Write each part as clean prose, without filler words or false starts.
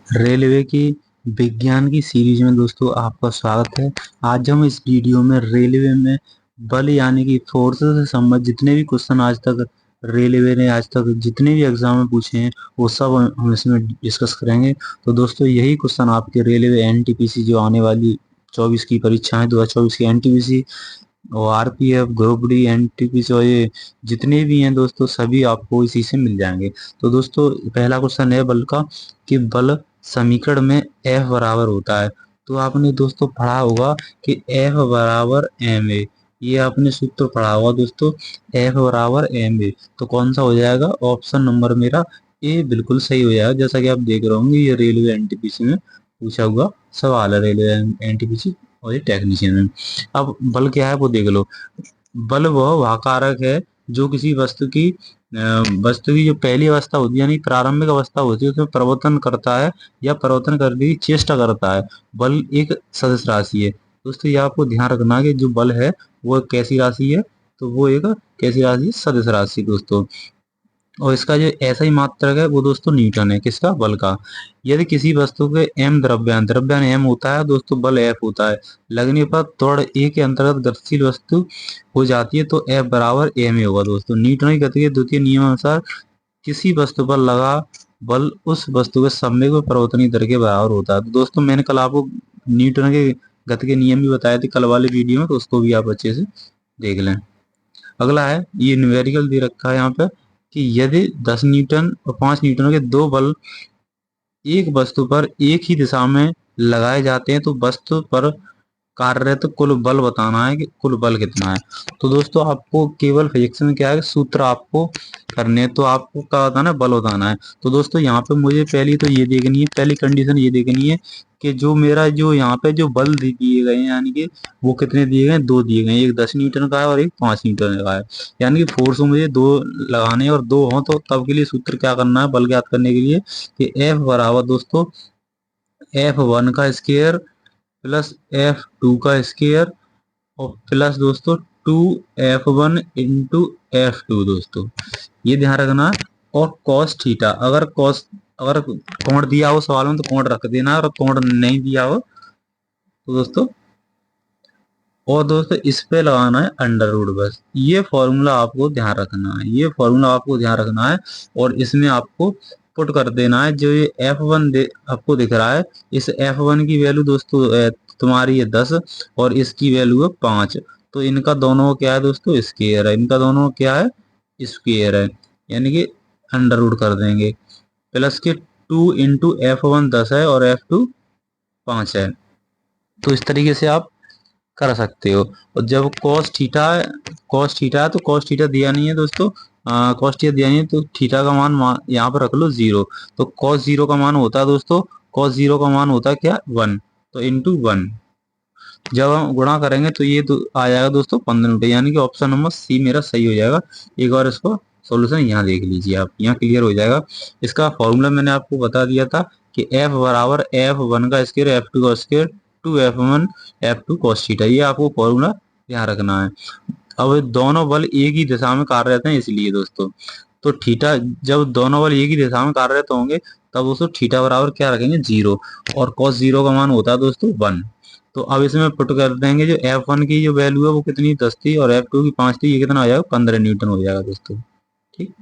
Railway की विज्ञान की सीरीज में दोस्तों आपका स्वागत है। आज हम इस वीडियो में रेलवे में बल यानी कि फोर्स से संबंधित जितने भी क्वेश्चन आज तक रेलवे ने आज तक जितने भी एग्जाम में पूछे हैं वो सब हम इसमें डिस्कस करेंगे। तो दोस्तों यही क्वेश्चन आपके रेलवे एनटीपीसी जो आने वाली 24 की परीक्षा है 2024 की एनटीपीसी और आरपीएफ ग्रुप डी एनटीपीसी और ये जितने भी हैं दोस्तों सभी आपको इसी से मिल जाएंगे। तो दोस्तों पहला क्वेश्चन है बल का कि बल समीकरण में F बराबर होता है। तो आपने दोस्तों पढ़ा होगा कि F बराबर एम ए, ये आपने सूत्र पढ़ा होगा दोस्तों, F बराबर एम ए। तो कौन सा हो जाएगा? ऑप्शन नंबर मेरा ए बिल्कुल सही हो जाएगा। जैसा कि आप देख रहे होंगे ये रेलवे एनटीपीसी में पूछा हुआ सवाल है, रेलवे एनटीपीसी और ये टेक्नीशियन में। अब बल क्या है वो देख लो। बल वह वाहकारक है जो किसी वस्तु की जो पहली अवस्था होती है यानी प्रारंभिक अवस्था होती है उसमें परिवर्तन करता है या परिवर्तन करने की चेष्टा करता है। बल एक सदिश राशि है दोस्तों, ये आपको ध्यान रखना है कि जो बल है वो कैसी राशि है, तो वो एक कैसी राशि है? सदिश राशि दोस्तों। और इसका जो ऐसा ही मात्रक है वो दोस्तों न्यूटन है, किसका? बल का। यदि किसी वस्तु के एम द्रव्यमान एम होता है दोस्तों, बल एफ होता है, लगने पर त्वरण ए के अंतर्गत गतिशील वस्तु हो जाती है तो एफ बराबर एम ए होगा दोस्तों। न्यूटन की गति के द्वितीय नियम अनुसार किसी वस्तु पर लगा बल उस वस्तु के संवेग व परिवर्तनीय दर के बराबर होता है। तो दोस्तों मैंने कल आपको न्यूटन के गति के नियम भी बताए थे कल वाले वीडियो में, तो उसको भी आप अच्छे से देख लें। अगला है, ये न्यूमेरिकल दे रखा है यहाँ पे कि यदि 10 न्यूटन और 5 न्यूटन के दो बल एक वस्तु पर एक ही दिशा में लगाए जाते हैं तो वस्तु पर कार्यरत कुल बल बताना है कि कुल बल कितना है। तो दोस्तों आपको केवल फिजिक्स में क्या है, सूत्र आपको करने हैं, तो आपको क्या बताना है? बल बताना है। तो दोस्तों यहाँ पे मुझे पहली तो ये देखनी है, पहली कंडीशन ये देखनी है कि जो मेरा जो यहाँ पे जो बल दिए गए हैं यानी कि वो कितने दिए गए हैं? दो दिए गए हैं, एक 10 न्यूटन का है और एक 5 न्यूटन का है। यानी कि फोर्स मुझे दो लगाने हैं और दो हों तो तब के लिए सूत्र क्या करना है बल ज्ञात करने के लिए कि एफ बराबर दोस्तों F1 का स्क्वायर प्लस F2 का स्क्वायर और प्लस दोस्तों 2F1 इंटू F2 दोस्तों, ये ध्यान रखना। और cos थीटा, अगर कोण दिया हो सवाल में तो कोण रख देना, और कोण नहीं दिया हो तो दोस्तों, और दोस्तों इस पे लगाना है अंडर रूट बस। ये फॉर्मूला आपको ध्यान रखना है, ये फॉर्मूला आपको ध्यान रखना है और इसमें आपको पुट कर देना है। जो ये F1 आपको दिख रहा है, इस F1 की वैल्यू दोस्तों तुम्हारी है 10 और इसकी वैल्यू है 5। तो इनका दोनों क्या है दोस्तों? स्क्वायर है। इनका दोनों क्या है? स्क्वायर है, यानी कि अंडर रूट कर देंगे। प्लस के 2 इंटू F1 10 है और F2 5 है। तो इस तरीके से आप कर सकते हो। और जब cos थीटा है तो cos थीटा दिया नहीं है दोस्तों, cos थीटा दिया नहीं है तो थीटा का मान यहाँ पर रख लो 0। तो cos 0 का मान होता है दोस्तों, cos 0 का मान होता है क्या? 1। तो इंटू 1 जब हम गुणा करेंगे तो ये तो आ जाएगा दोस्तों 15 मीटर, यानी कि ऑप्शन नंबर सी मेरा सही हो जाएगा। एक बार इसको सॉल्यूशन यहाँ देख लीजिए आप, यहाँ क्लियर हो जाएगा। इसका फॉर्मूला मैंने आपको बता दिया था कि F बराबर F1 का स्क्वायर F2 का square 2F1 F2 cos theta, ये आपको फॉर्मूला ध्यान रखना है। अब दोनों बल एक ही दिशा में कार्यरत हैं इसलिए दोस्तों, तो थीटा जब दोनों बल एक ही दिशा में कार्यरत होंगे तब दोस्तों थीटा बराबर क्या रखेंगे? 0। और cos 0 का मान होता है दोस्तों 1। तो अब इसमें पुट कर देंगे, जो F1 की जो वैल्यू है वो कितनी 10 थी और F2 की 5 थी, ये कितना हो जाएगा? 15 न्यूटन हो जाएगा दोस्तों। ठीक,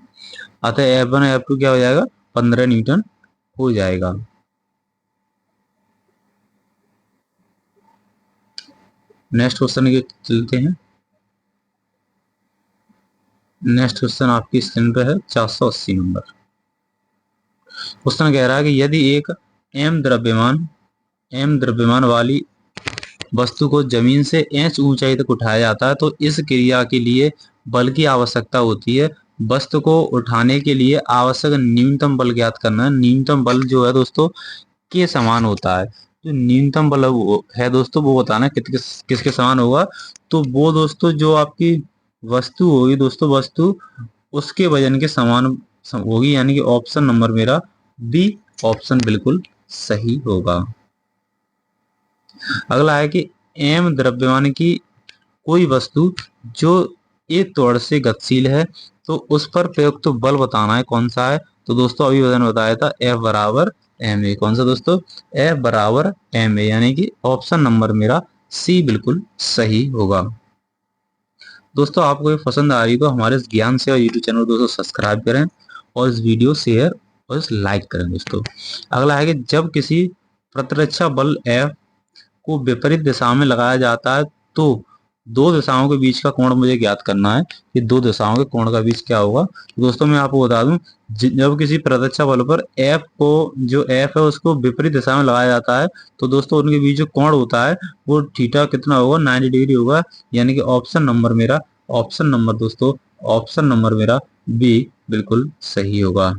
अतः F1 और F2 क्या हो जाएगा? 15 न्यूटन हो जाएगा। नेक्स्ट क्वेश्चन के चलते हैं। नेक्स्ट क्वेश्चन आपकी स्क्रीन पे है 480 नंबर। क्वेश्चन कह रहा है कि यदि एक एम द्रव्यमान वाली वस्तु को जमीन से h ऊंचाई तक उठाया जाता है तो इस क्रिया के लिए बल की आवश्यकता होती है। वस्तु को उठाने के लिए आवश्यक न्यूनतम बल ज्ञात करना है। न्यूनतम बल जो है दोस्तों के समान होता है। जो न्यूनतम बल है दोस्तों वो बताना है किसके समान होगा। तो वो दोस्तों जो आपकी वस्तु होगी दोस्तों, वस्तु उसके वजन के समान होगी, यानी कि ऑप्शन नंबर मेरा बी ऑप्शन बिल्कुल सही होगा। अगला है कि एम द्रव्यमान की कोई वस्तु जो एक त्वरण से गतिशील है तो उस पर प्रयुक्त बल बताना है कौन सा है। तो दोस्तों अभी मैंने बताया था F बराबर एम ए। कौन सा दोस्तों? F बराबर एम ए, यानी कि ऑप्शन नंबर मेरा सी बिल्कुल सही होगा। दोस्तों आपको ये पसंद आ रही तो हमारे इस ज्ञान सेवा यूट्यूब चैनल को दोस्तों सब्सक्राइब करें और इस वीडियो शेयर और इस लाइक करें दोस्तों। अगला है कि जब किसी प्रतिरक्षा बल F को विपरीत दिशा में लगाया जाता है तो दो दिशाओं के बीच का कोण मुझे ज्ञात करना है कि दो दिशाओं के कोण का बीच क्या होगा। तो दोस्तों मैं आपको बता दूं, जब किसी प्रतिरक्षा बल पर F को, जो F है उसको विपरीत दिशा में लगाया जाता है तो दोस्तों उनके बीच जो कोण होता है वो थीटा कितना होगा? 90 डिग्री होगा। यानी कि ऑप्शन नंबर मेरा, ऑप्शन नंबर दोस्तों, ऑप्शन नंबर मेरा बी बिल्कुल सही होगा।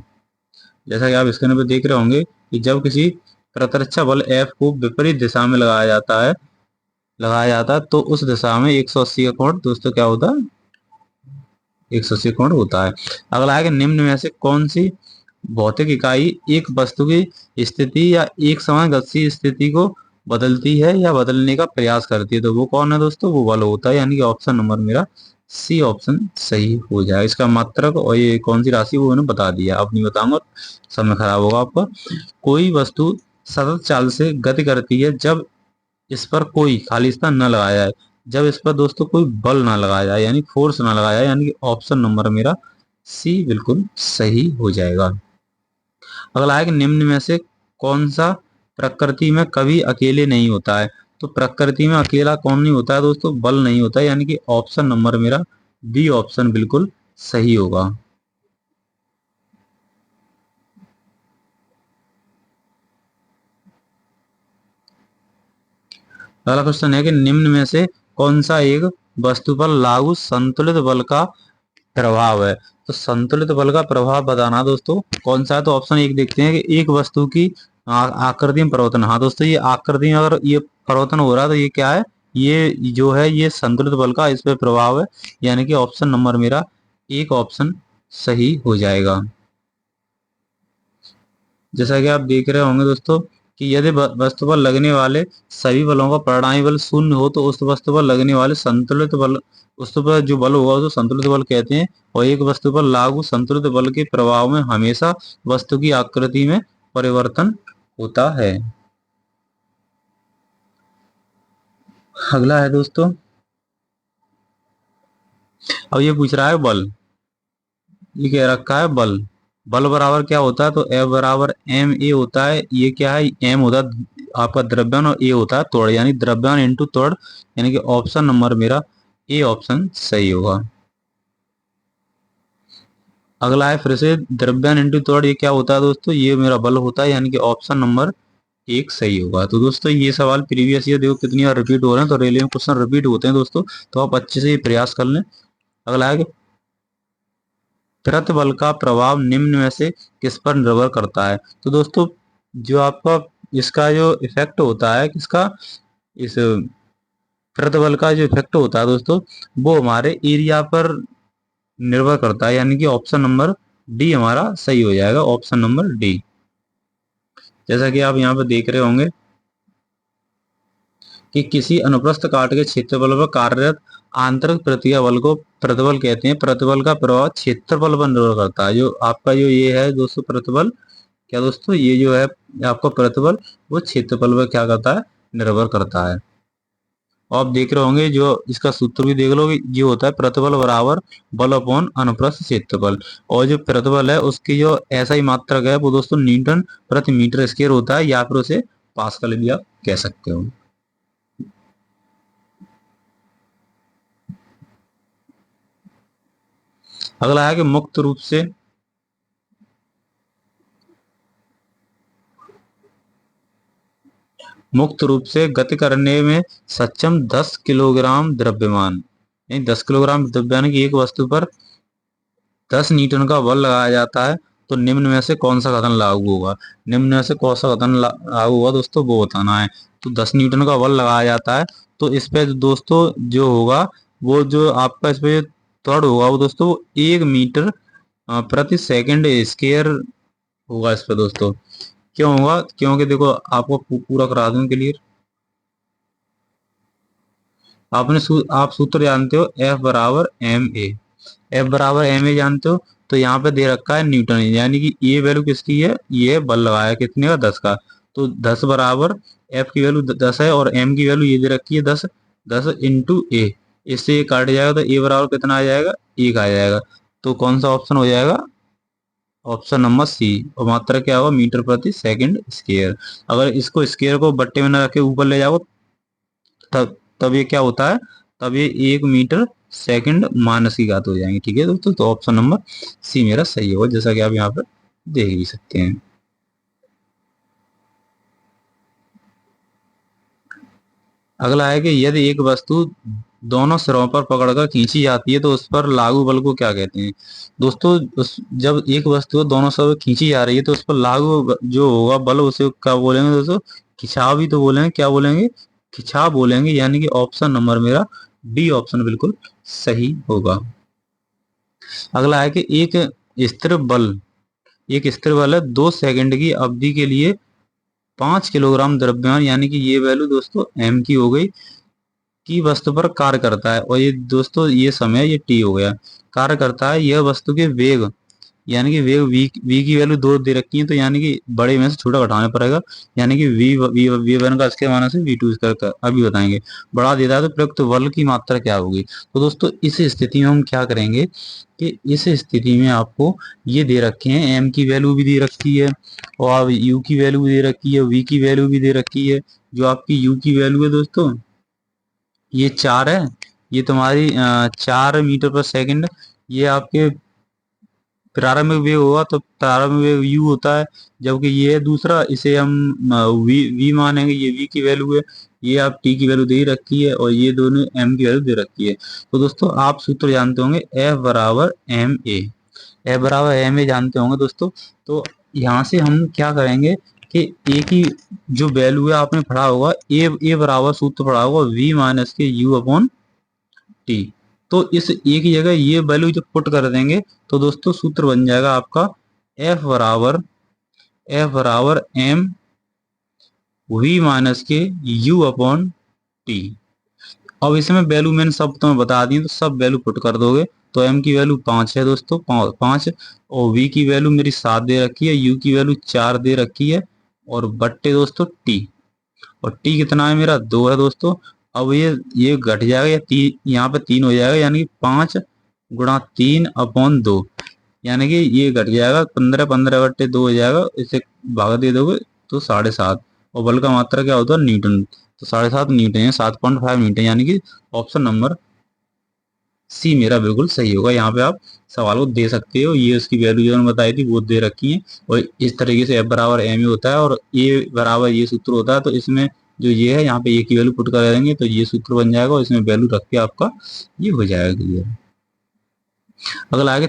जैसा कि आप स्क्रीन पर देख रहे होंगे कि जब किसी प्रतिरक्षा बल F को विपरीत दिशा में लगाया जाता है तो उस दिशा में 180 का कोण दोस्तों क्या होता है? 180 कोण होता है। अगला है कि निम्न में से कौन सी भौतिक इकाई एक वस्तु की स्थिति या एक समान गतिशील स्थिति को बदलती है या बदलने का प्रयास करती है? तो वो कौन है दोस्तों? वो बल होता है। यानी कि ऑप्शन नंबर मेरा सी ऑप्शन सही हो जाएगा। इसका मात्रक और ये कौन सी राशि वो मैंने बता दिया, अब नहीं बताऊंगा, समय खराब होगा आपका। कोई वस्तु सतत चाल से गति करती है जब इस पर कोई खाली स्थान न लगाया जाए, जब इस पर दोस्तों कोई बल ना लगाया जाए, यानी फोर्स ना लगाया जाए, यानी कि ऑप्शन नंबर मेरा सी बिल्कुल सही हो जाएगा। अगला है कि निम्न में से कौन सा प्रकृति में कभी अकेले नहीं होता है? तो प्रकृति में अकेला कौन नहीं होता है दोस्तों? बल नहीं होता है। यानी कि ऑप्शन नंबर मेरा बी ऑप्शन बिल्कुल सही होगा। अगला क्वेश्चन है कि निम्न में से कौन सा एक वस्तु पर लागू संतुलित बल का प्रभाव है? तो संतुलित बल का प्रभाव बताना दोस्तों कौन सा है? तो ऑप्शन एक देखते हैं कि एक वस्तु की आकृति में परिवर्तन। हाँ दोस्तों, ये आकृति में अगर ये परिवर्तन हो रहा है तो ये क्या है? ये जो है ये संतुलित बल का इस पे प्रभाव है। यानी कि ऑप्शन नंबर मेरा एक ऑप्शन सही हो जाएगा। जैसा कि आप देख रहे होंगे दोस्तों कि यदि वस्तु पर लगने वाले सभी बलों का परिणामी बल शून्य हो तो उस वस्तु पर लगने वाले संतुलित बल, उस पर जो बल होगा उसको संतुलित बल कहते हैं। और एक वस्तु पर लागू संतुलित बल के प्रभाव में हमेशा वस्तु की आकृति में परिवर्तन होता है। अगला है दोस्तों, अब ये पूछ रहा है बल, ये कह रखा है बल, बल बराबर क्या होता है? तो F बराबर एम ए होता है। ये क्या है? एम होता है आपका द्रव्यमान और ए होता है त्वरण, यानी द्रव्यमान इंटू त्वरण। यानी कि ऑप्शन नंबर मेरा ए ऑप्शन सही होगा। अगला है फिर से द्रव्यमान इंटू त्वरण, ये क्या होता है दोस्तों? ये मेरा बल होता है। यानी कि ऑप्शन नंबर एक सही होगा। तो दोस्तों ये सवाल प्रीवियस ईयर देखो कितनी बार रिपीट हो रहे हैं, तो रेलवे में क्वेश्चन रिपीट होते हैं दोस्तों, तो आप अच्छे से ये प्रयास कर लें। अगला है कि प्रतिबल का प्रभाव निम्न में से किस पर निर्भर करता है? तो दोस्तों जो आपका इसका जो इफेक्ट होता है किसका, इस प्रतिबल का जो इफेक्ट होता है दोस्तों वो हमारे एरिया पर निर्भर करता है। यानी कि ऑप्शन नंबर डी हमारा सही हो जाएगा, ऑप्शन नंबर डी। जैसा कि आप यहाँ पर देख रहे होंगे कि किसी अनुप्रस्थ काट के क्षेत्रफल पर कार्यरत आंतरिक प्रतिक्रिया बल को प्रतिबल कहते हैं। प्रतिबल का प्रभाव क्षेत्रफल पर निर्भर करता है। जो आपका जो ये है दोस्तों प्रतिबल, क्या दोस्तों ये जो है आपका प्रतिबल वो क्षेत्रफल पर क्या करता है? निर्भर करता है। और आप देख रहे होंगे जो इसका सूत्र भी देख लो कि ये होता है प्रतिबल बराबर बल अपॉन अनुप्रस्थ क्षेत्रफल। और जो प्रतिबल है उसकी जो ऐसा ही मात्रक है वो दोस्तों न्यूटन प्रति मीटर स्क्वायर होता है, या फिर उसे पास्कल भी आप कह सकते हो। अगला है कि मुक्त रूप से गति करने में सक्षम 10 किलोग्राम द्रव्यमान, यानी 10 किलोग्राम द्रव्यमान की एक वस्तु पर 10 न्यूटन का बल लगाया जाता है तो निम्न में से कौन सा कथन लागू होगा? निम्न में से कौन सा कथन लागू होगा दोस्तों वो बताना है। तो 10 न्यूटन का बल लगाया जाता है तो इस पे दोस्तों जो होगा वो जो आपका इस पे त्वरण होगा वो दोस्तों 1 मीटर प्रति सेकंड स्क्वायर होगा इस पे दोस्तों। क्यों होगा? क्योंकि देखो आपको पूरा करा दूं क्लियर। आप सूत्र जानते हो, F बराबर एम ए, F बराबर एम ए जानते हो। तो यहाँ पे दे रखा है न्यूटन, यानी कि ये वैल्यू किसकी है, ये बल लगाया कितने का, 10 का। तो 10 बराबर एफ की वैल्यू 10 है और एम की वैल्यू ये दे रखी है 10, 10 इंटू ए। इससे ये काट जाएगा तो ए बराबर कितना आ जाएगा, 1 आ जाएगा। तो कौन सा ऑप्शन हो जाएगा, ऑप्शन नंबर सी। और मात्रा क्या होगा, मीटर प्रति सेकंड स्क्वायर। अगर इसको स्क्वायर को बट्टे में न रखे ऊपर ले जाओ, तब तब ये क्या होता है, तब ये 1 मीटर सेकंड माइनस की घात हो जाएंगे। ठीक है दोस्तों, तो ऑप्शन नंबर सी मेरा सही होगा, जैसा कि आप यहाँ पर देख ही सकते हैं। अगला है कि यदि एक वस्तु दोनों सिरों पर पकड़कर खींची जाती है तो उस पर लागू बल को क्या कहते हैं। दोस्तों, उस जब एक वस्तु दोनों सिरों पर खींची जा रही है तो उस पर लागू जो होगा बल, उसे क्या बोलेंगे दोस्तों, खिंचाव ही तो बोलेंगे, क्या बोलेंगे, खिंचाव बोलेंगे। यानी कि ऑप्शन नंबर मेरा डी ऑप्शन बिल्कुल सही होगा। अगला है कि स्थिर बल एक स्थिर बल है 2 सेकंड की अवधि के लिए 5 किलोग्राम द्रव्यमान, यानी कि ये वैल्यू दोस्तों एम की हो गई, की वस्तु पर कार्य करता है। और ये दोस्तों ये समय ये टी हो गया, कार्य करता है यह वस्तु के वेग, यानी कि वेग वी की वैल्यू 2 दे रखी है, तो यानी कि बड़े में से छोटा घटाना पड़ेगा, यानी कि वी वन का square minus V two square, अभी बताएंगे। बढ़ा देता है तो प्रयुक्त बल की मात्रा क्या होगी। तो दोस्तों इस स्थिति में हम क्या करेंगे कि इस स्थिति में आपको ये दे रखे हैं, एम की वैल्यू भी दे रखी है और यू की वैल्यू भी दे रखी है, वी की वैल्यू भी दे रखी है। जो आपकी यू की वैल्यू है दोस्तों, ये 4 है, ये तुम्हारी 4 मीटर पर सेकंड। ये आपके प्रारंभिक वेग होगा, तो प्रारंभिक वेग यू होता है, जबकि ये है दूसरा, इसे हम वी मानेंगे, ये वी की वैल्यू है। ये आप टी की वैल्यू दे ही रखी है और ये दोनों एम की वैल्यू दे रखी है। तो दोस्तों आप सूत्र जानते होंगे, एफ बराबर एम ए, एफ बराबर एम ए जानते होंगे दोस्तों। तो यहाँ से हम क्या करेंगे कि ए की जो वैल्यू है आपने पढ़ा होगा, ए बराबर सूत्र पढ़ा होगा वी माइनस के यू अपॉन टी। तो इस ए की जगह ये वैल्यू जब पुट कर देंगे तो दोस्तों सूत्र बन जाएगा आपका एफ बराबर एम वी माइनस के यू अपॉन टी। अब इसमें वैल्यू मैंने सब तुम्हें बता दी, तो सब वैल्यू पुट कर दोगे। तो एम की वैल्यू 5 है दोस्तों, 5, और वी की वैल्यू मेरी 7 दे रखी है, यू की वैल्यू 4 दे रखी है, और बट्टे दोस्तों टी, और टी कितना है मेरा 2 है दोस्तों। अब ये घट जाएगा, या यहाँ पे 3 हो जाएगा, यानी कि 5 गुणा 3 अपॉन 2, यानी कि ये घट जाएगा 15, 15/2 हो जाएगा, इसे भाग दे दोगे तो 7.5। और बल का मात्रा क्या होता है, न्यूटन, तो 7.5 न्यूटन है, 7.5 न्यूटन, यानी कि ऑप्शन नंबर सी मेरा बिल्कुल सही होगा। यहाँ पे आप सवाल को दे सकते हो, ये उसकी वैल्यू जो मैंने बताई थी वो दे रखी है, और इस तरीके से एफ बराबर एम ए होता है और ए बराबर ये सूत्र होता है। तो इसमें जो ये है, यहाँ पे ए की वैल्यू पुट कर देंगे तो ये सूत्र बन जाएगा, और इसमें वैल्यू रख के आपका ये हो जाएगा क्लियर। अगला आगे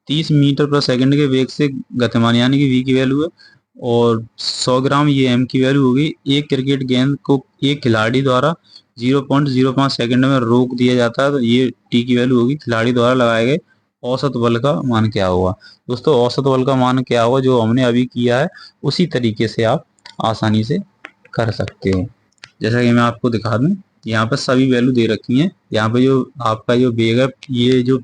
30 मीटर पर सेकंड के वेग से गतिमान, यानी कि वी की वैल्यू है, और 100 ग्राम ये एम की वैल्यू होगी। एक क्रिकेट गेंद को एक खिलाड़ी द्वारा 0.05 सेकंड में रोक दिया जाता है, तो ये टी की वैल्यू होगी। खिलाड़ी द्वारा लगाए गए औसत बल का मान क्या होगा। दोस्तों औसत बल का मान क्या होगा, जो हमने अभी किया है उसी तरीके से आप आसानी से कर सकते हो। जैसा कि मैं आपको दिखा दूं, यहाँ पर सभी वैल्यू दे रखी हैं। यहाँ पे जो आपका जो वेग है, ये जो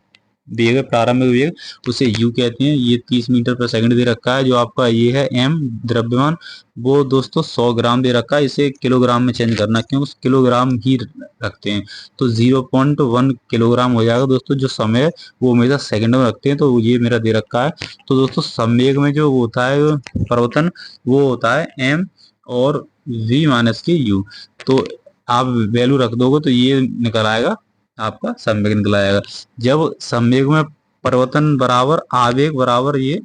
वेग है प्रारंभिक वेग, उसे यू कहते हैं। ये 30 मीटर पर सेकंड दे रखा है। जो आपका ये है एम द्रव्यमान, वो दोस्तों 100 ग्राम दे रखा है। इसे किलोग्राम में चेंज करना, क्योंकि किलोग्राम ही रखते हैं, तो 0.1 किलोग्राम हो जाएगा दोस्तों। जो समय है वो हमेशा सेकंड में रखते हैं, तो ये मेरा दे रखा है। तो दोस्तों संवेग में जो होता है परिवर्तन, वो होता है एम और वी माइनस के यू। तो आप वैल्यू रख दोगे तो ये निकल आएगा, आपका संवेग निकल आएगा। जब संवेग में परिवर्तन बराबर आवेग बराबर, ये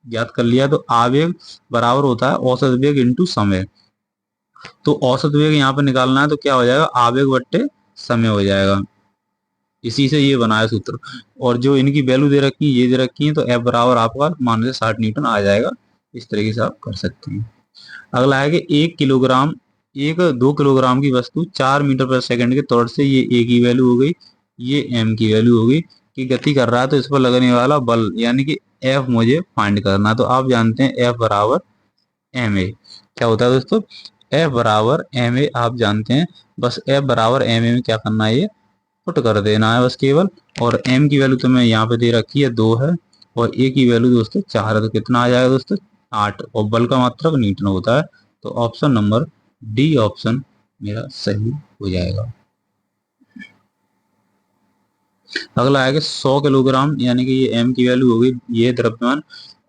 ज्ञात कर लिया, तो आवेग बराबर होता है औसत वेग इंटू समय। तो औसत वेग यहाँ पे निकालना है, तो क्या हो जाएगा, आवेग बट्टे समय हो जाएगा। इसी से ये बनाया सूत्र। और जो इनकी वैल्यू दे रखी है, ये दे रखी है, तो एफ बराबर आपका मान लीजिए 60 न्यूटन आ जाएगा। इस तरीके से आप कर सकते हैं। अगला है कि 2 किलोग्राम की वस्तु 4 मीटर पर सेकंड के तौर से, ये ए की वैल्यू हो गई, ये एम की वैल्यू हो गई, कि गति कर रहा है, तो इस पर लगने वाला बल यानी कि एफ मुझे फाइंड करना है। तो आप जानते हैं एफ बराबर एम ए क्या होता है दोस्तों, एफ बराबर एम ए आप जानते हैं। बस एफ बराबर एम ए में क्या करना है, ये पुट कर देना है बस केवल। और m की वैल्यू तुम्हें यहाँ पे दे रखी है 2 है, और a की वैल्यू दोस्तों 4 है, तो कितना आ जाएगा दोस्तों 8, और बल का मात्रक न्यूटन होता है। तो ऑप्शन नंबर डी ऑप्शन मेरा सही हो जाएगा। अगला आएगा 100 किलोग्राम, यानी कि ये m की वैल्यू होगी, ये द्रव्यमान,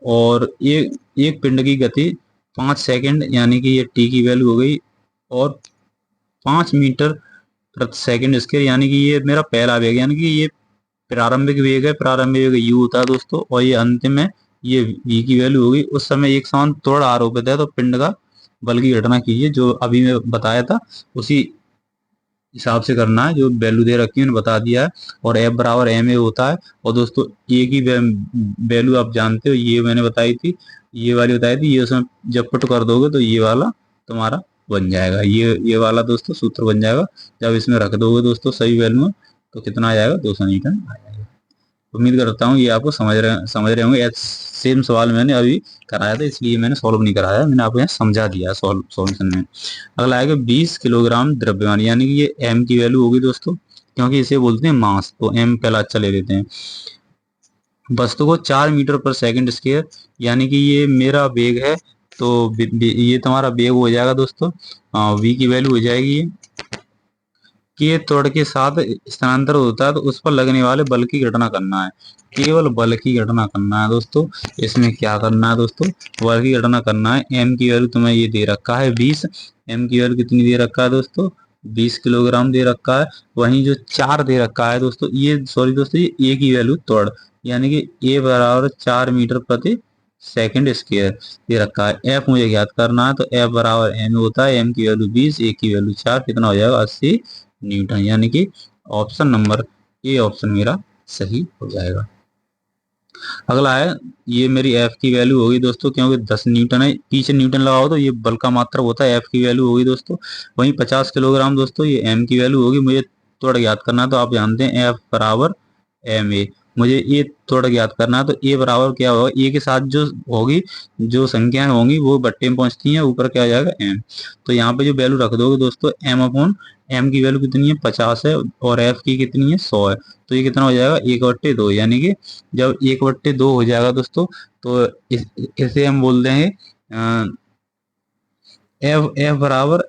और ये एक पिंड की गति 5 सेकंड, यानी कि ये t की वैल्यू हो गई, और 5 मीटर प्रति सेकंड स्क्वायर, यानी कि ये मेरा पहला वेग, यानी कि ये प्रारंभिक वेग है, प्रारंभिक वेग u होता है दोस्तों, और ये अंतिम है, ये v की वैल्यू होगी। उस समय एक समान त्वरण आरोपित है, तो पिंड का बल की गणना कीजिए, जो अभी मैं बताया था उसी हिसाब से करना है, जो वैल्यू दे रखी है उन्हें बता दिया है। और F बराबर एम ए होता है, और दोस्तों ए की वैल्यू आप जानते हो, ये मैंने बताई थी, ये वाली बताई थी, ये उसमें जब पुट कर दोगे तो ये वाला तुम्हारा बन जाएगा, ये वाला दोस्तों सूत्र बन जाएगा। जब इसमें रख दोगे दोस्तों सही वैल्यू, तो कितना आ जाएगा 200 न्यूटन आ जाएगा। उम्मीद करता हूँ ये आपको समझ रहे होंगे। सेम सवाल मैंने अभी कराया था, इसलिए मैंने सॉल्व नहीं कराया, मैंने आपको यहाँ समझा दिया सॉल्यूशन में। अगला आएगा 20 किलोग्राम द्रव्यमान, यानी कि ये m की वैल्यू होगी दोस्तों, क्योंकि इसे बोलते हैं मास, तो m पहला अच्छा ले लेते हैं। वस्तु को 4 मीटर पर सेकंड स्क्वायर, यानी कि ये मेरा वेग है, तो ये तुम्हारा वेग हो जाएगा दोस्तों, v की वैल्यू हो जाएगी कि त्वरण के साथ स्थानांतर होता है, तो उस पर लगने वाले बल की गणना करना है, केवल बल की गणना करना है दोस्तों। इसमें क्या करना है दोस्तों, बल की गणना करना है। m की वैल्यू तुम्हें ये दे रखा है 20, m की वैल्यू कितनी दे रखा है दोस्तों 20 किलोग्राम दे रखा है। वहीं जो 4 दे रखा है दोस्तों, ये सॉरी दोस्तों, ये a की वैल्यू त्वरण, यानी कि a बराबर 4 मीटर प्रति सेकंड स्क्वायर दे रखा है। f मुझे ज्ञात करना है, तो f बराबर m होता है, m की वैल्यू 20, a की वैल्यू 4, कितना हो जाएगा 80 न्यूटन, यानी कि ऑप्शन नंबर ए ऑप्शन मेरा सही हो जाएगा। अगला है, ये मेरी एफ की वैल्यू होगी दोस्तों, क्योंकि 10 न्यूटन है, पीछे न्यूटन लगाओ तो ये बल का मात्रा होता है, एफ की वैल्यू होगी दोस्तों। वहीं 50 किलोग्राम दोस्तों, ये एम की वैल्यू होगी। मुझे थोड़ा ज्ञात करना है, तो आप जानते हैं एफ बराबर एम ए, मुझे ये थोड़ा ज्ञात करना है, तो ए बराबर क्या होगा, ए के साथ जो होगी, जो संख्याएं होंगी वो बट्टे में पहुंचती हैं, ऊपर क्या आ जाएगा एम। तो यहाँ पे जो वैल्यू रख दोगे दोस्तों, एम अपॉन एम की वैल्यू कितनी है 50 है, और एफ की कितनी है 100 है, तो ये कितना हो जाएगा 1/2, यानी कि जब 1/2 हो जाएगा दोस्तों, तो इसे हम बोल देंगे एफ एफ बराबर,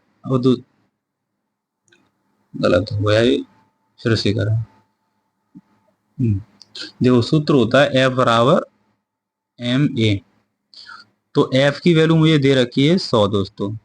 गलत हो गया ये, फिर से करें। देखो सूत्र होता है एफ बराबर एम ए, तो एफ की वैल्यू मुझे दे रखी है 100 दोस्तों,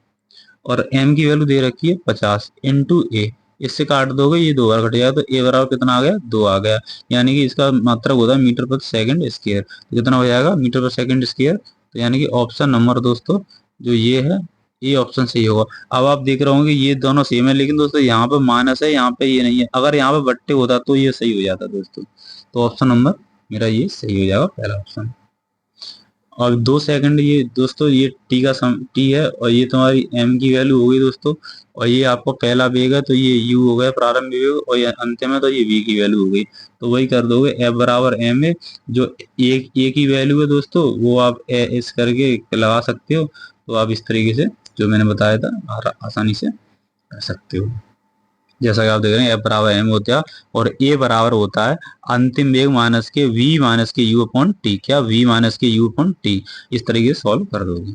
और m की वैल्यू दे रखी है 50 इंटू ए, इससे काट दोगे ये 2 बार कट जाएगा, तो a बराबर कितना आ गया 2 आ गया, यानी कि इसका मात्रक होता है मीटर पर सेकंड स्क्वायर, तो कितना हो जाएगा मीटर पर सेकंड स्क्वायर। तो यानी कि ऑप्शन नंबर दोस्तों जो ये है, ये ऑप्शन सही होगा। अब आप देख रहे होंगे ये दोनों सेम है, लेकिन दोस्तों यहाँ पे माइनस है, यहाँ पे ये नहीं है, अगर यहाँ पे बट्टे होता तो ये सही हो जाता दोस्तों। तो ऑप्शन नंबर मेरा ये सही हो जाएगा, पहला ऑप्शन। और 2 सेकंड ये दोस्तों, ये टी का टी है, और ये तुम्हारी एम की वैल्यू हो गई दोस्तों, और ये आपको पहला वेग है, तो ये यू हो गया प्रारंभिक वेग, और ये अंतिम है, तो ये वी की वैल्यू हो गई। तो वही कर दोगे एफ बराबर एम ए, जो ए की वैल्यू है दोस्तों, वो आप इस करके लगा सकते हो। तो आप इस तरीके से जो मैंने बताया था आसानी से कर सकते हो। जैसा कि आप देख रहे हैं एफ बराबर एम होता है, और ए बराबर होता है अंतिम वेग माइनस के वी माइनस के यू अपॉन टी, क्या वी माइनस के यू अपॉन टी, इस तरीके से सॉल्व कर दोगे।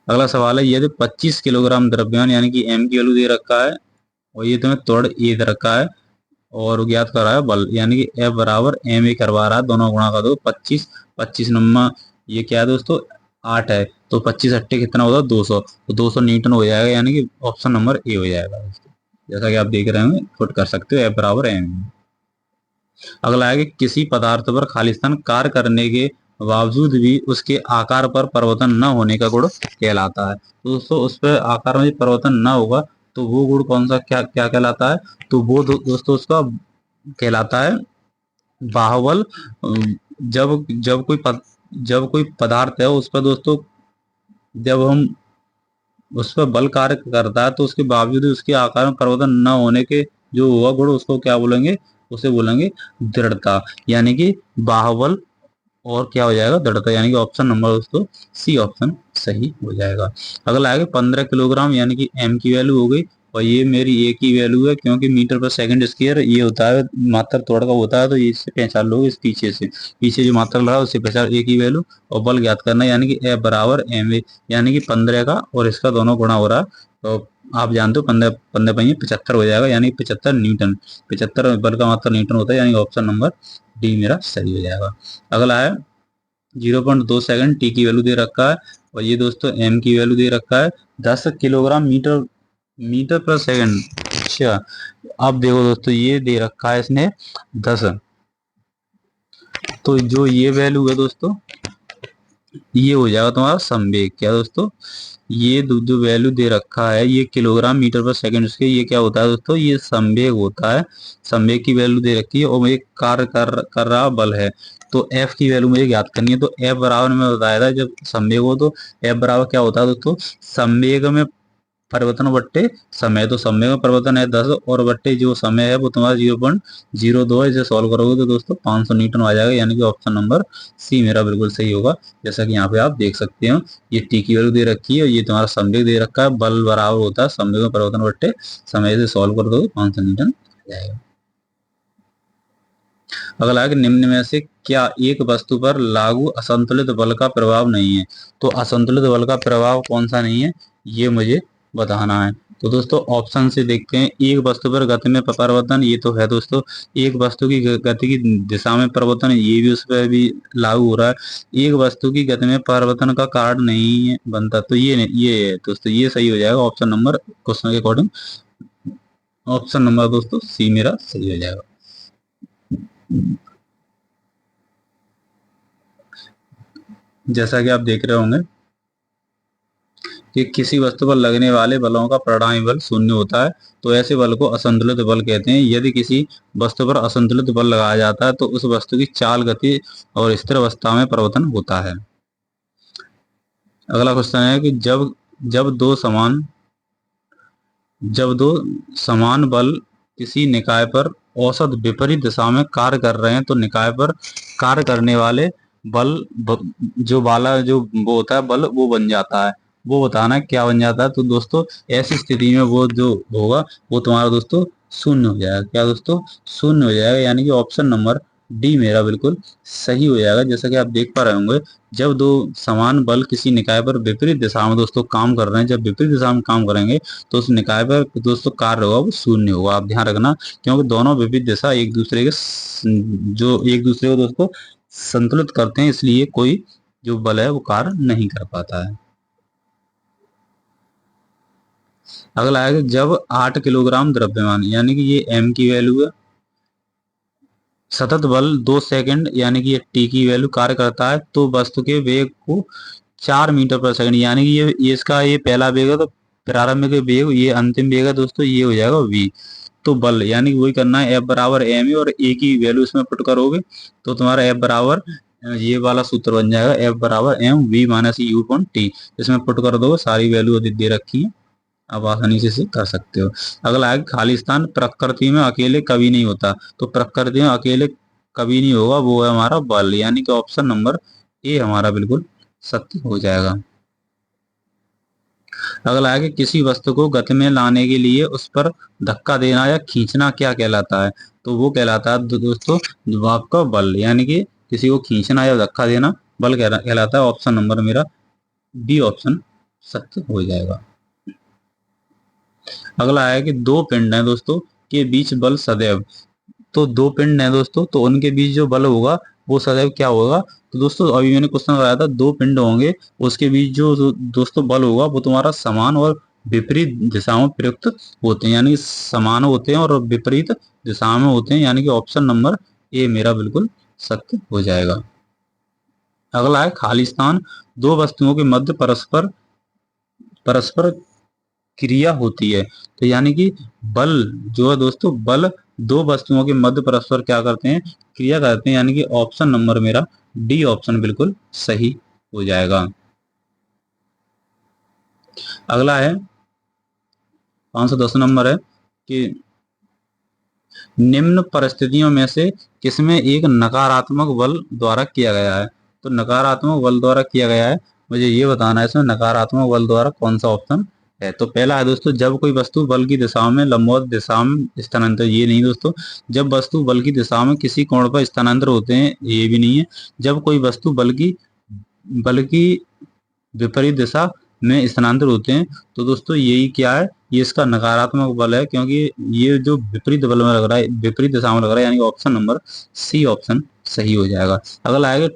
अगला सवाल है, यदि 25 किलोग्राम द्रव्यमान, यानी कि एम की वैल्यू दे रखा है, और ये तुम्हें त्वरण ए दे रखा है, और ज्ञात कर रहा है बल, यानी कि एफ बराबर एम ए करवा रहा है, दोनों गुणा कर दो 25, 25 नम्मा ये क्या है दोस्तों 8 है, तो 25 अट्टे कितना होगा 200, तो 200 न्यूटन हो जाएगा, यानी कि ऑप्शन नंबर ए हो जाएगा दोस्तों। जैसा कि आप देख रहे हैं पुट कर सकते हो एफ बराबर एम। अगला है कि किसी पदार्थ पर खालिस्तान कार्य करने के बावजूद भी उसके आकार पर परिवर्तन न होने का गुण कहलाता है। तो दोस्तों उस पर आकार में परिवर्तन न होगा, तो वो गुण कौन सा क्या क्या कहलाता है, तो वो दोस्तों उसका कहलाता है बाहुबल। जब जब कोई पदार्थ है उस पर दोस्तों, जब हम उस पर बल कार्य करता है, तो उसके बावजूद उसके आकार में परिवर्तन न होने के जो हुआ गुण, उसको क्या बोलेंगे, उसे बोलेंगे दृढ़ता, यानी कि बाहुबल, और क्या हो जाएगा दृढ़ता, यानी कि ऑप्शन नंबर दोस्तों सी ऑप्शन सही हो जाएगा। अगला आगे 15 किलोग्राम, यानी कि एम की वैल्यू हो गई, और ये मेरी ए की वैल्यू है, क्योंकि मीटर पर सेकंड स्क्वायर ये होता है मात्रा तोड़ का होता है, तो ये इससे पहचान लोगे, इस पीछे से पीछे जो मात्रा लगा उससे पहचान ए की वैल्यू और बल ज्ञात करना है, यानी कि F बराबर एम ए, यानी कि 15 का और इसका दोनों गुणा हो रहा है, तो आप जानते हो 15 15 पंजे 75 हो जाएगा, यानी 75 न्यूटन। 75 बल का मात्रा न्यूटन होता है, यानी ऑप्शन नंबर डी मेरा सही हो जाएगा। अगला है 0.2 सेकंड टी की वैल्यू दे रखा है और ये दोस्तों एम की वैल्यू दे रखा है 10 किलोग्राम मीटर मीटर पर सेकंड। अच्छा, अब देखो दोस्तों ये दे रखा है इसने 10, तो जो ये वैल्यू है दोस्तों ये हो जाएगा तुम्हारा संवेग। क्या दोस्तों, ये जो वैल्यू दे रखा है ये किलोग्राम मीटर पर सेकंड, उसके ये क्या होता है दोस्तों, ये संवेग होता है। संवेग की वैल्यू दे रखी है और एक कार्य कर रहा बल है, तो F की वैल्यू मुझे ज्ञात करनी है। तो F बराबर में बताया था जब संवेग हो तो F बराबर क्या होता है दोस्तों, संवेग में परिवर्तन बट्टे समय, तो समय में परिवर्तन है 10 और बट्टे जो समय है वो तुम्हारा 0.02 है। इसे सॉल्व करोगे तो दोस्तों 500 न्यूटन आ जाएगा, यानी कि ऑप्शन नंबर सी मेरा बिल्कुल सही होगा। जैसा कि यहाँ पे आप देख सकते हो ये टी की वैल्यू दे रखी है और ये तुम्हारा संवेग दे रखा है, बल बराबर होता है संवेग में परिवर्तन बट्टे समय, से सॉल्व कर दोगे 500 न्यूटन आ जाएगा। अगला है कि निम्न में से क्या एक वस्तु पर लागू असंतुलित बल का प्रभाव नहीं है, तो असंतुलित बल का प्रभाव कौन सा नहीं है ये मुझे बताना है। तो दोस्तों ऑप्शन से देखते हैं, एक वस्तु पर गति में परिवर्तन, ये तो है दोस्तों। एक वस्तु की गति की दिशा में परिवर्तन, ये भी उस पर भी लागू हो रहा है। एक वस्तु की गति में परिवर्तन का कारण नहीं है बनता, तो ये नहीं, ये है दोस्तों, ये सही हो जाएगा ऑप्शन नंबर, क्वेश्चन के अकॉर्डिंग ऑप्शन नंबर दोस्तों सी मेरा सही हो जाएगा। जैसा कि आप देख रहे होंगे कि किसी वस्तु पर लगने वाले बलों का परिणामी बल शून्य होता है, तो ऐसे बल को असंतुलित बल कहते हैं। यदि किसी वस्तु पर असंतुलित बल लगाया जाता है तो उस वस्तु की चाल, गति और स्थिर अवस्था में परिवर्तन होता है। अगला क्वेश्चन है कि जब दो समान बल किसी निकाय पर औसत विपरीत दिशा में कार्य कर रहे हैं, तो निकाय पर कार्य करने वाले बल जो वाला जो वो होता है बल वो बन जाता है। वो बताना है क्या बन जाता है, तो दोस्तों ऐसी स्थिति में वो जो होगा वो तुम्हारा दोस्तों शून्य हो जाएगा। क्या दोस्तों, शून्य हो जाएगा, यानी कि ऑप्शन नंबर डी मेरा बिल्कुल सही हो जाएगा। जैसा कि आप देख पा रहे होंगे जब दो समान बल किसी निकाय पर विपरीत दिशा में दोस्तों काम कर रहे हैं, जब विपरीत दिशा में काम करेंगे तो उस निकाय पर दोस्तों कार्य होगा वो शून्य होगा। आप ध्यान रखना, क्योंकि दोनों विपरीत दिशा एक दूसरे के जो एक दूसरे को दोस्तों संतुलित करते हैं, इसलिए कोई जो बल है वो कार्य नहीं कर पाता है। अगला है कि जब 8 किलोग्राम द्रव्यमान, यानी कि ये एम की वैल्यू है, सतत बल 2 सेकंड यानी कि ये टी की वैल्यू कार्य करता है, तो वस्तु के वेग को 4 मीटर पर सेकंड, यानी कि ये इसका ये पहला वेग है, तो प्रारंभिक वेग, ये अंतिम वेग है दोस्तों, ये हो जाएगा v। तो बल यानी कि वही करना है, F बराबर एम ए और ए की वैल्यू इसमें पुट करोगे तो तुम्हारा F बराबर ये वाला सूत्र बन जाएगा, F बराबर M V minus U upon T. इसमें पुट कर दोगे, सारी वैल्यू दे रखी है, आप आसानी से इसे कर सकते हो। अगला है खाली स्थान प्रकृति में अकेले कभी नहीं होता, तो प्रकृति में अकेले कभी नहीं होगा, वो है हमारा बल, यानी कि ऑप्शन नंबर ए हमारा बिल्कुल सत्य हो जाएगा। अगला है कि किसी वस्तु को गति में लाने के लिए उस पर धक्का देना या खींचना क्या कहलाता है, तो वो कहलाता है दोस्तों आपका बल, यानी कि किसी को खींचना या धक्का देना बल कहलाता है। ऑप्शन नंबर मेरा बी ऑप्शन सत्य हो जाएगा। अगला है कि दो पिंड हैं दोस्तों के बीच बल सदैव, तो दो पिंड हैं दोस्तों तो उनके बीच जो बल होगा वो सदैव क्या होगा, तो दोस्तों अभी मैंने क्वेश्चन कराया था, दो पिंड होंगे उसके बीच जो दोस्तों बल होगा वो तुम्हारा समान और विपरीत दिशाओं में प्रयुक्त होते हैं, यानी समान होते हैं और विपरीत दिशा में होते हैं, यानी कि ऑप्शन नंबर ए मेरा बिल्कुल सत्य हो जाएगा। अगला है खाली स्थान, दो वस्तुओं के मध्य परस्पर परस्पर क्रिया होती है, तो यानी कि बल जो है दोस्तों, बल दो वस्तुओं के मध्य परस्पर क्या करते हैं, क्रिया करते हैं, यानी कि ऑप्शन नंबर मेरा डी ऑप्शन बिल्कुल सही हो जाएगा। अगला है 510 नंबर है कि निम्न परिस्थितियों में से किसमें एक नकारात्मक बल द्वारा किया गया है, तो नकारात्मक बल द्वारा किया गया है, मुझे ये बताना है इसमें नकारात्मक बल द्वारा कौन सा ऑप्शन है। तो पहला है दोस्तों, जब कोई वस्तु बल की दिशा में लंबवत दिशा में स्थानांतर, ये नहीं दोस्तों। जब वस्तु बल की दिशा में किसी कोण पर स्थानांतर होते हैं, ये भी नहीं है। जब कोई वस्तु बल की विपरीत दिशा में स्थानांतर होते हैं, तो दोस्तों यही क्या है, ये इसका नकारात्मक बल है, क्योंकि ये जो विपरीत बल में लग रहा है, विपरीत दिशा में लग रहा है, यानी ऑप्शन नंबर सी ऑप्शन सही हो जाएगा। अगला आएगा,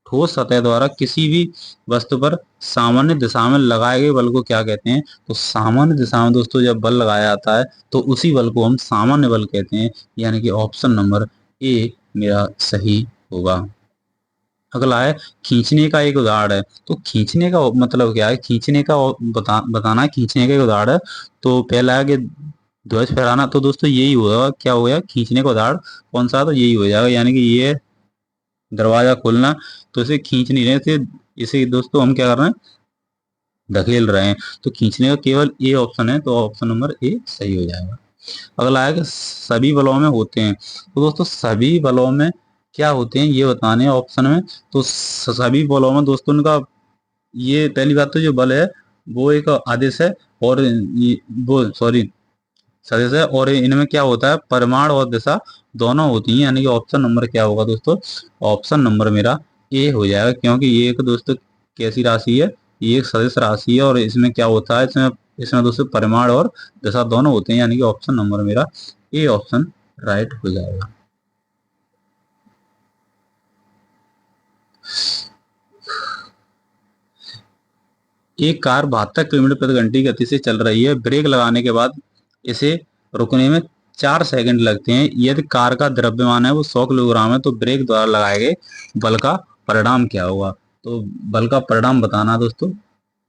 ठोस सतह द्वारा किसी भी वस्तु पर सामान्य दिशा में लगाए गए बल को क्या कहते हैं? तो सामान्य दिशा में दोस्तों जब बल लगाया जाता है तो उसी बल को हम सामान्य बल कहते हैं, यानी कि ऑप्शन नंबर ए मेरा सही होगा। अगला है, खींचने का एक उदाहरण है। तो खींचने का मतलब क्या है? खींचने का बताना है, खींचने का एक उदाहरण है। तो पहला है कि ध्वज फहराना। तो दोस्तों यही होगा, क्या हो गया, खींचने का उदाहरण कौन सा? तो यही हो जाएगा, यानी कि ये दरवाजा खोलना। तो इसे खींच नहीं रहे थे, इसे दोस्तों हम क्या कर रहे हैं, धकेल रहे हैं। तो खींचने का केवल ए ऑप्शन है, तो ऑप्शन नंबर ए सही हो जाएगा। अगला है कि सभी बलों में होते हैं। तो दोस्तों सभी बलों में क्या होते हैं ये बताने हैं ऑप्शन में। तो सभी बलों में दोस्तों उनका, ये पहली बात तो जो बल है वो एक आदेश है, और वो सॉरी सदिश है, और इनमें क्या होता है, परिमाण और दिशा दोनों होती हैं, यानी कि ऑप्शन नंबर क्या होगा दोस्तों? ऑप्शन नंबर मेरा ए हो जाएगा, क्योंकि ये एक दोस्तों कैसी राशि है, ये एक सदिश राशि है, और इसमें क्या होता है, इसमें इसमें दोस्तों परिमाण और दिशा दोनों होते हैं, यानी कि ऑप्शन नंबर मेरा ए ऑप्शन राइट हो जाएगा। एक कार 72 किलोमीटर प्रति घंटे की गति से चल रही है। ब्रेक लगाने के बाद इसे रुकने में 4 सेकंड लगते हैं। यदि कार का द्रव्यमान है वो 100 किलोग्राम है, तो ब्रेक द्वारा लगाए गए बल का परिणाम क्या होगा? तो बल का परिणाम बताना दोस्तों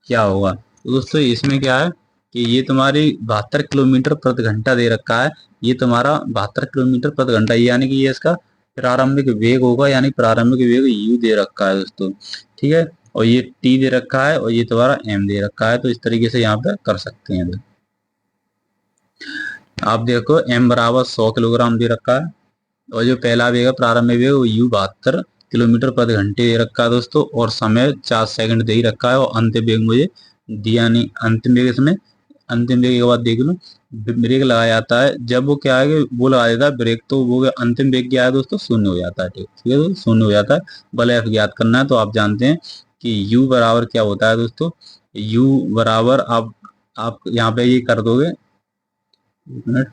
क्या होगा? तो दोस्तों इसमें क्या है कि ये तुम्हारी 72 किलोमीटर प्रति घंटा दे रखा है। ये तुम्हारा 72 किलोमीटर प्रति घंटा, यानी कि ये इसका प्रारंभिक वेग होगा, यानी प्रारंभिक वेग यू दे रखा है दोस्तों, ठीक है। और ये टी दे रखा है, और ये तुम्हारा एम दे रखा है। तो इस तरीके से यहाँ पे कर सकते हैं। आप देखो एम बराबर 100 किलोग्राम दे रखा है, और जो पहला वेग है प्रारंभिक वेग वो यू 72 किलोमीटर प्रति घंटे दे रखा है दोस्तों, और समय 4 सेकंड दे ही रखा है, और अंतिम वेग मुझे दिया नहीं। अंतिम वेग इसमें, अंतिम वेग के बाद देख लो, ब्रेक लगाया जाता है, जब वो क्या है कि वो लगा देता है ब्रेक, तो वो अंतिम वेग क्या है दोस्तों? शून्य हो जाता है, ठीक है, तो शून्य हो जाता है। बल एफ ज्ञात करना है, तो आप जानते हैं कि u बराबर क्या होता है दोस्तों? u बराबर आप यहाँ पे ये कर दोगे, एक मिनट।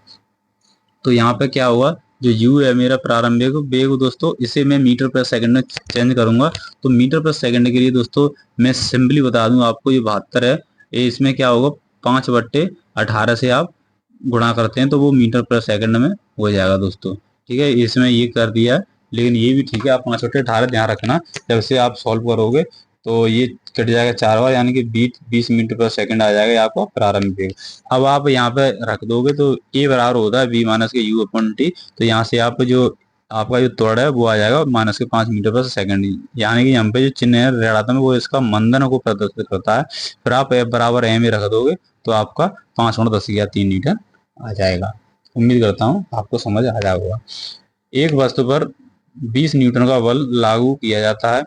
तो यहाँ पे क्या हुआ, जो u है मेरा प्रारंभिक वेग दोस्तों, इसे मैं मीटर पर सेकंड में चेंज करूंगा। तो मीटर पर सेकंड के लिए दोस्तों मैं सिंपली बता दूं आपको, ये 72 है, ये इसमें क्या होगा, 5/18 से आप गुणा करते हैं तो वो मीटर पर सेकंड में हो जाएगा दोस्तों, ठीक है। इसमें ये कर दिया है, लेकिन ये भी ठीक है, आप 5/18 ध्यान रखना। जब से आप सॉल्व करोगे तो ये कट जाएगा 4 बार, यानी कि 20 मीटर पर सेकंड आ जाएगा आपका प्रारंभिक वेग। अब आप यहाँ पे रख दोगे तो ए बराबर होता है बी माइनस के यू अपॉन टी। तो यहाँ से आप जो आपका जो त्वरण है वो आ जाएगा माइनस के 5 मीटर पर सेकंड, यानी कि यहाँ पे जो चिन्ह है ऋणात्मक वो इसका मंदन को प्रदर्शित करता है। फिर आप एफ बराबर एम ही रख दोगे तो आपका 5×10⁻³ न्यूटन आ जाएगा। उम्मीद करता हूँ आपको समझ आ जाएगा होगा। एक वस्तु पर 20 न्यूटन का बल लागू किया जाता है,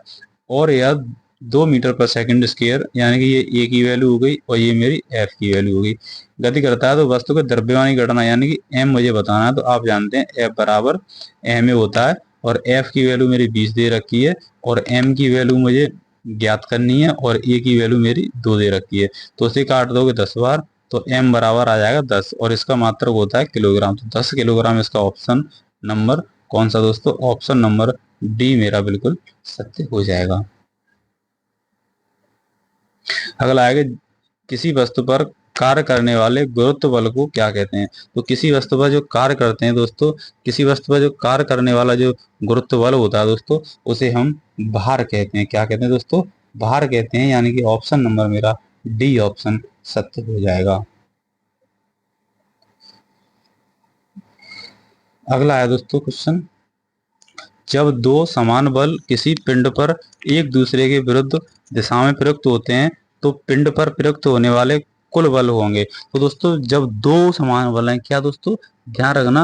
और यह 2 मीटर पर सेकंड स्क्वायर, यानी कि ये ए की वैल्यू हो गई, और ये मेरी एफ की वैल्यू हो गई। गति करता है तो वस्तु के द्रव्यमान की घटना, यानी कि एम मुझे बताना है। तो आप जानते हैं एफ बराबर एम ए होता है, और एफ की वैल्यू मेरी 20 दे रखी है, और एम की वैल्यू मुझे ज्ञात करनी है, और ए की वैल्यू मेरी 2 दे रखी है। तो उसे काट दोगे 10 बार, तो एम बराबर आ जाएगा 10, और इसका मात्रक होता है किलोग्राम। तो 10 किलोग्राम इसका ऑप्शन नंबर कौन सा दोस्तों? ऑप्शन नंबर डी मेरा बिल्कुल सत्य हो जाएगा। अगला आएगा, किसी वस्तु पर कार्य करने वाले गुरुत्व बल को क्या कहते हैं? तो किसी वस्तु पर जो कार्य करते हैं दोस्तों, किसी वस्तु पर जो कार्य करने वाला जो गुरुत्व बल होता है दोस्तों, उसे हम भार कहते हैं। क्या कहते हैं दोस्तों? भार कहते हैं, यानी कि ऑप्शन नंबर मेरा डी ऑप्शन सत्य हो जाएगा। अगला है दोस्तों क्वेश्चन, जब दो समान बल किसी पिंड पर एक दूसरे के विरुद्ध दिशा में प्रयुक्त होते हैं तो पिंड पर प्रयुक्त होने वाले कुल बल होंगे। तो दोस्तों जब दो समान बल हैं, क्या दोस्तों ध्यान रखना,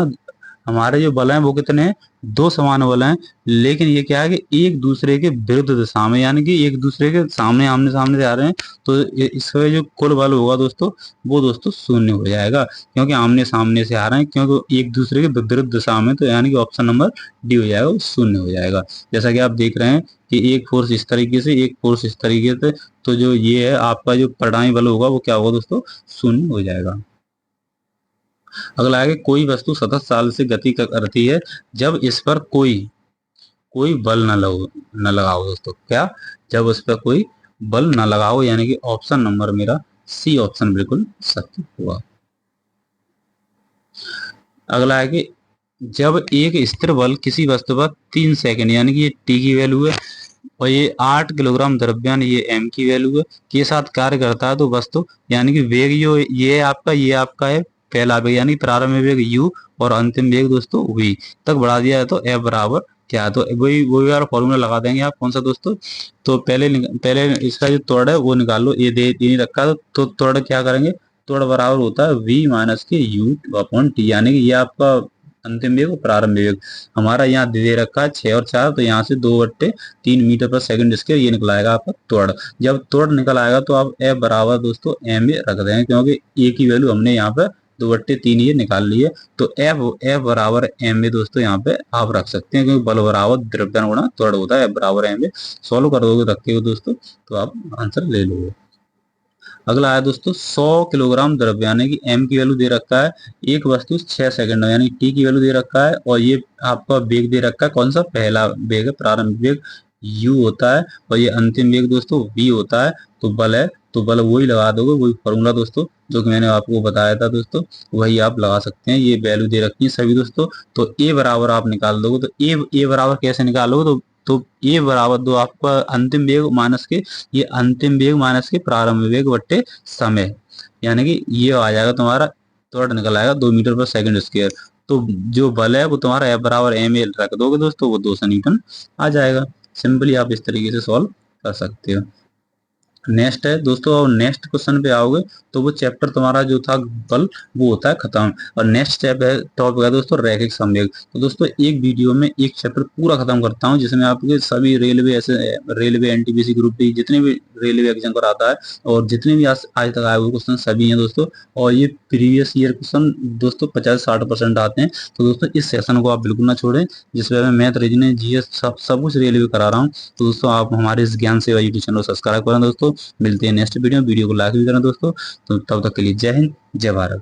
हमारे जो बल हैं वो कितने हैं, दो समान बल हैं, लेकिन ये क्या है कि एक दूसरे के विरुद्ध दिशा में, यानी कि एक दूसरे के सामने आमने सामने से आ रहे हैं, तो इसका जो कुल बल होगा दोस्तों वो दोस्तों शून्य हो जाएगा, क्योंकि आमने सामने से आ रहे हैं, क्योंकि एक दूसरे के विरुद्ध दिशा में, तो यानी कि ऑप्शन नंबर डी हो जाएगा, वो शून्य हो जाएगा। जैसा कि आप देख रहे हैं कि एक फोर्स इस तरीके से, एक फोर्स इस तरीके से, तो जो ये है आपका जो परिणामी बल होगा वो क्या होगा दोस्तों, शून्य हो जाएगा। अगला है कि कोई वस्तु सतत चाल से गति करती है जब इस पर कोई कोई बल न लगाओ दोस्तों, क्या, जब उस पर कोई बल न लगाओ, यानी कि ऑप्शन नंबर मेरा सी ऑप्शन बिल्कुल सत्य हुआ। अगला है कि जब एक स्थिर बल किसी वस्तु पर 3 सेकंड, यानी कि ये टी की वैल्यू है, और ये 8 किलोग्राम द्रव्यमान, ये एम की वैल्यू है, के साथ कार्य करता है, तो वस्तु यानी कि वेग जो ये आपका है पहला वेग, यानी प्रारंभिक वेग यू और अंतिम वेग दोस्तों वी तक बढ़ा दिया है, तो एफ बराबर क्या है, तो वही वाला फॉर्मूला लगा देंगे आप, कौन सा दोस्तों, तो पहले इसका जो त्वरण है वो निकाल लो, ये नहीं रखा, तो त्वरण क्या करेंगे, त्वरण बराबर होता है v माइनस के यू अपॉन टी, यानी कि ये आपका अंतिम वेग और प्रारंभिक वेग हमारा यहाँ दे रखा है 6 और 4, तो यहाँ से 2/3 मीटर पर सेकंड स्क्वायर ये निकल आएगा आपका त्वरण। जब त्वरण निकल आएगा तो आप एफ बराबर दोस्तों एम में रख देंगे, क्योंकि ए की वैल्यू हमने यहाँ पे 2/3 ये निकाल ली है, तो एफ एफ बराबर एम में दोस्तों यहाँ पे आप रख सकते हैं, क्योंकि बल बराबर द्रव्यमान गुणा त्वरण होता है, एफ बराबर एम में सॉल्व कर दोगे रखे हो दोस्तों, तो आप आंसर ले लोगे। अगला है दोस्तों 100 किलोग्राम द्रव्य, यानी कि एम की वैल्यू दे रखा है, एक वस्तु 6 सेकंड में, यानी टी की वैल्यू दे रखा है, और ये आपका वेग दे रखा है, कौन सा, पहला वेग है प्रारंभिक वेग यू होता है, और ये अंतिम वेग दोस्तों वी होता है, तो बल है, तो बल वही लगा दोगे, वही फॉर्मूला दोस्तों जो कि मैंने आपको बताया था दोस्तों, वही आप लगा सकते हैं, ये वैल्यू दे रखी है सभी दोस्तों, तो ए बराबर आप निकाल दोगे, तो ए बराबर कैसे निकालोगे, तो ए बराबर दो आपका अंतिम वेग माइनस के, ये अंतिम वेग माइनस के प्रारंभिक वेग बट्टे समय, यानी कि ये आ जाएगा तुम्हारा त्वरण निकल आएगा 2 मीटर पर सेकंड स्क्वायर, तो जो बल है वो तुम्हारा एफ बराबर एम एल रख दोगे दोस्तों, वो 200 न्यूटन आ जाएगा। सिंपली आप इस तरीके से सॉल्व कर सकते हो। नेक्स्ट है दोस्तों, और नेक्स्ट क्वेश्चन पे आओगे तो वो चैप्टर तुम्हारा जो था बल वो होता है खत्म, और नेक्स्ट स्टेप है टॉपिक है दोस्तों रैखिक संवेग। तो दोस्तों एक वीडियो में एक चैप्टर पूरा खत्म करता हूँ, जिसमें आपके सभी रेलवे ऐसे रेलवे एनटीपीसी ग्रुप डी जितने भी रेलवे एग्जाम कराता है, और जितने भी आज तक आए हुए क्वेश्चन सभी हैं दोस्तों, और ये प्रीवियस ईयर क्वेश्चन दोस्तों 50-60% आते हैं, तो दोस्तों इस सेशन को आप बिल्कुल ना छोड़ें, जिसमें मैं मैथ रीजनिंग जीएस सब कुछ रेलवे करा रहा हूँ। तो दोस्तों आप हमारे इस ज्ञान सेवा यूट्यूब चैनल को सब्सक्राइब करें दोस्तों, मिलते हैं नेक्स्ट वीडियो में, वीडियो को लाइक भी करें दोस्तों, तो तब तक के लिए जय हिंद जय भारत।